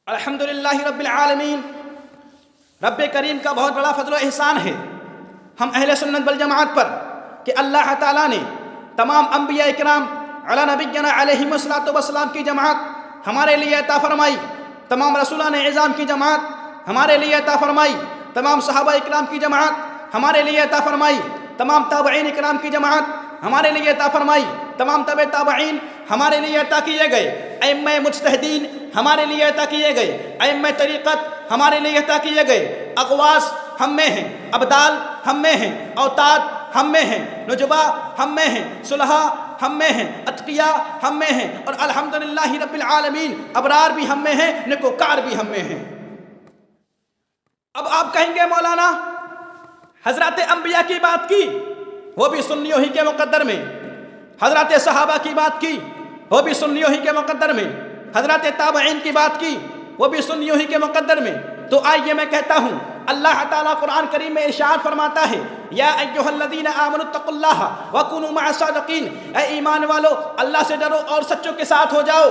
الحمدللہ رب العالمین۔ رب کریم کا بہت بڑا فضل و احسان ہے ہم اہل سنت والجماعت پر کہ اللہ تعالیٰ نے تمام انبیاء اکرام علی نبینا علیہم الصلوۃ والسلام کی جماعت ہمارے لیے عطا فرمائی، تمام رسولان اعظام کی جماعت ہمارے لیے عطا فرمائی، تمام صحابہ اکرام کی جماعت ہمارے لیے عطا فرمائی، تمام تابعین اکرام کی جماعت ہمارے لیے عطا فرمائی، تمام تبع تابعین ہمارے لیے عطا کیے گئے، ائمہ مجتہدین ہمارے لیے عطا کیے گئے، ائمہ طریقت ہمارے لیے عطا کیے گئے، اقواس ہم میں ہیں، ابدال ہم میں ہیں، اوتاد ہم میں ہیں، نجبا ہم میں ہیں، صلحاء ہم میں ہیں، اتقیاء ہم میں ہیں، اور الحمدللہ رب العالمین ابرار بھی ہم میں ہیں، نیکوکار بھی ہم میں ہیں۔ اب آپ کہیں گے مولانا حضرات انبیاء کی بات کی وہ بھی سنیوں ہی کے مقدر میں، حضرات صحابہ کی بات کی وہ بھی سنیوں ہی کے مقدر میں، حضرات تابعین کی بات کی وہ بھی سنیوں ہی کے مقدر میں، تو آئیے میں کہتا ہوں اللہ تعالیٰ قرآن کریم میں ارشاد فرماتا ہے یا ایھا الذین آمنوا اتقوا اللہ وکونوا مع الصادقین، اے ایمان والو اللہ سے ڈرو اور سچوں کے ساتھ ہو جاؤ۔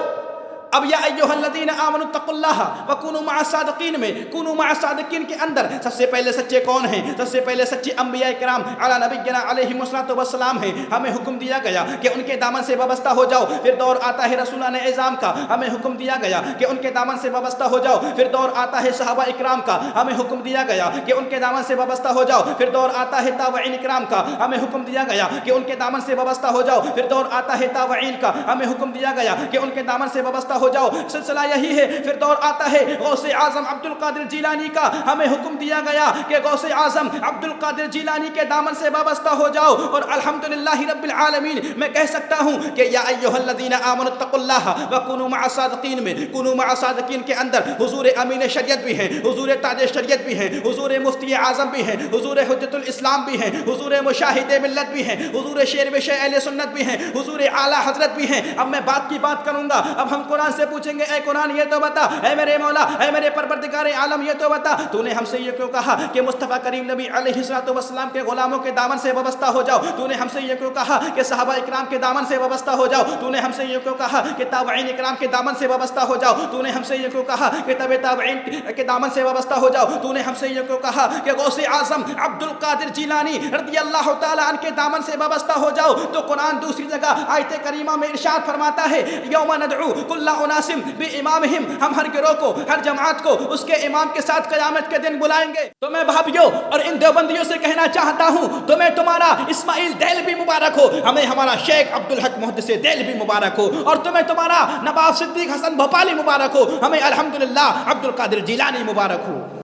اب یا ایھا الذین آمنوا اتقوا اللہ وکونوا مع الصادقین میں کونوا مع الصادقین کے اندر سب سے پہلے سچے کون ہیں؟ سب سے پہلے سچے انبیاء کرام علی نبینا علیہم الصلوۃ والسلام ہیں۔ ہمیں حکم دیا گیا کہ ان کے دامن سے وابستہ ہو جاؤ، پھر دور آتا ہے رسولان اعظام کا، ہمیں حکم دیا گیا کہ ان کے دامن سے وابستہ ہو جاؤ، پھر دور آتا ہے صحابہ اکرام کا، ہمیں حکم دیا گیا کہ ان کے دامن سے وابستہ ہو جاؤ، پھر دور آتا ہے تابعین اکرام کا، ہمیں حکم دیا گیا کہ ان کے دامن سے وابستہ ہو جاؤ، پھر دور آتا ہے تابعین کا، ہمیں حکم دیا گیا کہ ان کے دامن سے وابستہ ہو جاؤ، سلسلہ یہی ہے۔ پھر دور آتا ہے غوث اعظم عبد القادر جیلانی کا، ہمیں حکم دیا گیا کہ غوث اعظم عبد القادر جیلانی کے دامن سے وابستہ ہو جاؤ، اور الحمدللہ رب العالمین میں کہہ سکتا ہوں کہ یا ایھا الذین آمنوا اتقوا اللہ وکونوا مع الصادقین میں کونوا مع الصادقین کے اندر حضور امین شریعت بھی ہیں، حضور تاج شریعت بھی ہیں، حضور مفتی اعظم بھی ہیں، حضور حجت الاسلام بھی ہیں، حضور مشاہد ملت بھی ہیں، حضور شیر و شہ اہل سنت بھی ہیں، حضور اعلیٰ حضرت بھی ہیں۔ اب میں بات کی بات کروں گا، اب ہم قرآن سے پوچھیں گے اے قرآن یہ تو بتا، اے میرے مولا، اے میرے پروردگار عالم یہ تو بتا، تو نے ہم سے یہ کیوں کہا کہ مصطفیٰ کریم نبی علیہ الصلوۃ والسلام کے غلاموں کے دامن سے وابستہ ہو جاؤ؟ تو نے ہم سے یہ کیوں کہا کہ صحابہ اکرام کے دامن سے وابستہ ہو جاؤ؟ تو نے ہم سے یہ کیوں کہا کہ تابعین اکرام کے دامن سے وابستہ ہو جاؤ؟ تو نے ہم سے یہ کیوں کہا کہ تبع تابعین کے دامن سے وابستہ ہو جاؤ؟ تو نے ہم سے یہ کیوں کہا کہ غوث اعظم عبد القادر جیلانی رضی اللہ تعالیٰ عنہ کے دامن سے وابستہ ہو جاؤ؟ تو قرآن دوسری جگہ آیت کریمہ میں ارشاد فرماتا ہے یوم ندعو کل اناس بامامہم، ہم ہر گروہ کو، ہر جماعت کو اس کے امام کے ساتھ قیامت کے دن بلائیں گے۔ تو میں بھائیوں اور ان دیوبندیوں سے کہنا چاہتا ہوں تمہیں تمہارا اسماعیل دہلوی مبارک ہو، ہمیں ہمارا شیخ عبدالحق محدث دہلوی مبارک ہو، اور تمہیں تمہارا نواب صدیق حسن بھوپالی مبارک ہو، ہمیں الحمدللہ عبد القادر جیلانی مبارک ہو۔